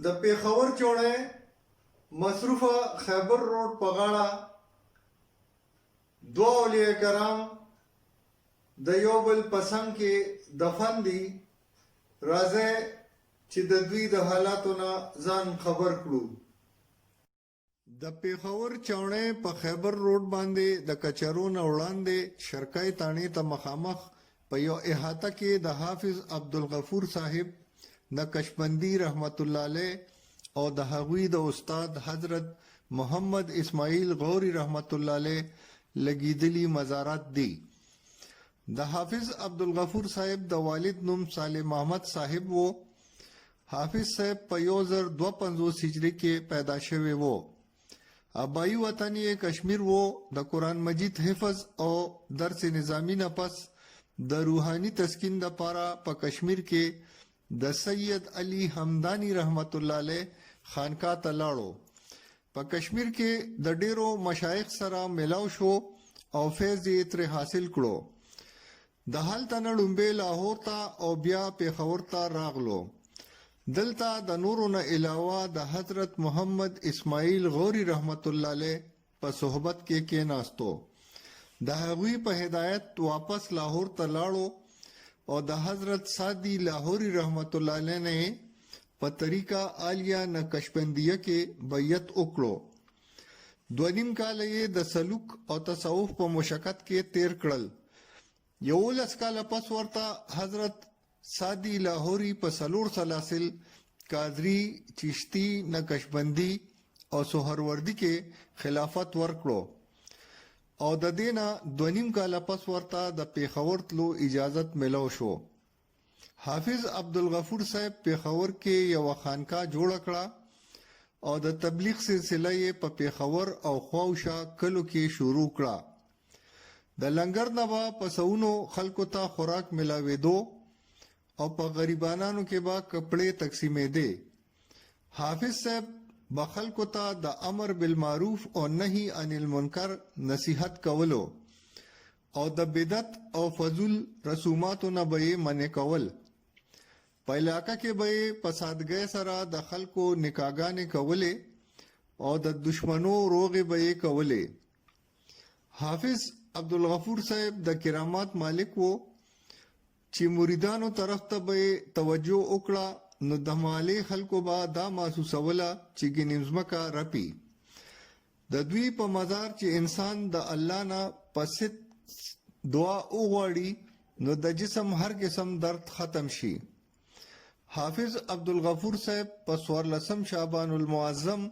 د پیښور چوڼې مصروفه خیبر روډ په غاړه دوه اولیاء کرام د یو بل په څنګ کې دفن دي. راځئ چې د دوی د حالاتو نه ځان خبر کړو. د پیښور چوڼې په خیبر روډ باندې د کچرو نه وړاندې شرکای تاڼې ته مخامخ په یو احاطه کې د حافظ عبدالغفور صاحب نقشبندی رحمت الله علیه او د هغوی د استاد حضرت محمد اسماعیل غوری رحمت الله علیه لګیدلی مزارات دي. د حافظ عبدالغفور صاحب د والد نوم صالح محمد صاحب وو. حافظ صاحب په 1052 هجری کې پیدا شوی وو. ابایی وطن یې کشمیر وو. د قرآن مجید حفظ او درس نظامی نه پس د روحانی تسکین د پاره په کشمیر کې د سید علی حمدانی رحمت الله علیه خانقاه ته لاړو. په کشمیر کې د ډیرو مشایخ سره ملاو شو او فیض یې ترې حاصل کړو. د هلته نه لومبې لاهور ته او بیا پیښور ته راغلو. دلته د نورو نه علاوه د حضرت محمد اسماعیل غوری رحمت الله علیه په صحبت کې کېناستو. د هغوی په هدایت واپس لاهور ته لاړو او د حضرت سادی لاهوری رحمت الله علیه نه په طریقه عالیه نقشبندیه کې بیعت وکړو. 2.5 کال یې د سلوک او تصوف په مشقت کې تیر کړل. 11 کال پس ورته حضرت سادی لاهوری په 4 سلاسل قادری، چشتی، نقشبندی او سہروردی کې خلافت ورکړو او د دینه 2.5 کال پس ورته د پیښور تلو اجازت ملو شو. حافظ عبدالغفور صاحب پیښور کې یو خانقاه جوړ کړه او د تبلیغ سلسله یې په پیښور او خواوشا کلو کې شروع کړه. د لنګر نه به په سونو خلکو ته خوراک ملاوېدو او په غریبانانو کې به کپڑے تقسیمېدې. حافظ صاحب به خلکو ته د امر بالمعروف او نهي عن المنکر نصیحت کولو او د بدعت او فضول رسوماتو نه به یې منع کول. په علاقه کې به یې په سادګۍ سره د خلکو نکاحګانې کولې او د دشمنو روغې به یې کولې. حافظ عبدالغفور صاحب د کرامات مالک وو چې مریدانو طرف ته به توجه وکړه نو د مالی خلکو به دا محسوسوله چې ګنې ځمکه رپي. د دوی په مزار چې انسان د الله نه پست دعا وغواړي نو د جسم هر قسم درد ختم شي. حافظ عبدالغفور صاحب په 14 شعبان المعظم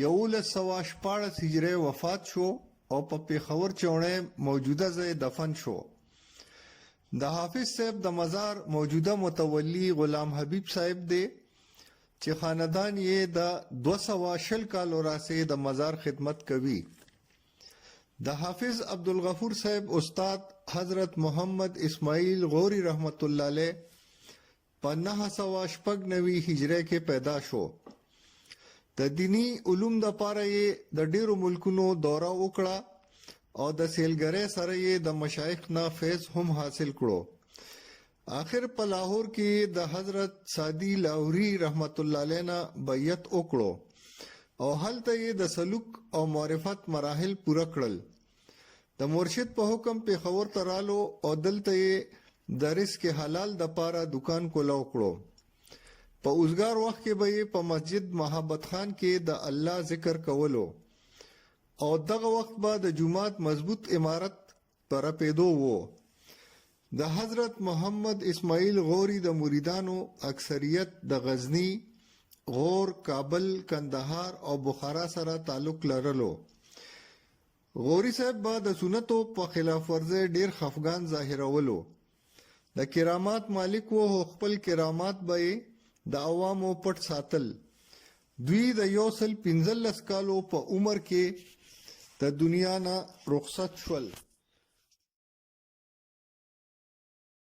1114 هجری وفات شو او په پیښور چوڼې موجوده ځای دفن شو. د حافظ صاحب د مزار موجوده متولی غلام حبیب صاحب دی چې خاندان یې د 220 کالو راځي د مزار خدمت کوي. د حافظ عبدالغفور صاحب استاد حضرت محمد اسماعیل غوری رحمت الله علیه په 996 هجری کې پیدا شو. د دینی علوم د پاره یې د ډیرو ملکونو دوره وکړه او د سیلګری سره یې د مشایخ نه فیض هم حاصل کړو. آخر په لاهور کې د حضرت سادی لاهوری رحمت الله علیه نه بیعت وکړو او هلته یې د سلوک او معرفت مراحل پوره کړل. د مرشد په حکم پیښور ته رالو او دلته یې د رزق حلال د پاره دکان کولاو کړو. په اوسګار وخت کې به یې په مسجد محبت خان کې د الله ذکر کولو او دغه وخت به د جمعات مضبوط امارت پر پیدو وو. د حضرت محمد اسماعیل غوری د مریدانو اکثریت د غزنی، غور، کابل، کندهار او بخارا سره تعلق لرلو. غوری صاحب به د سنتو په خلاف ورزي ډیر خفګان ظاهرولو. د کرامات مالک وو. خپل کرامات به د عوامو پټ ساتل. دوی د 115 کالو په عمر کې د دنیا نه رخصت شول.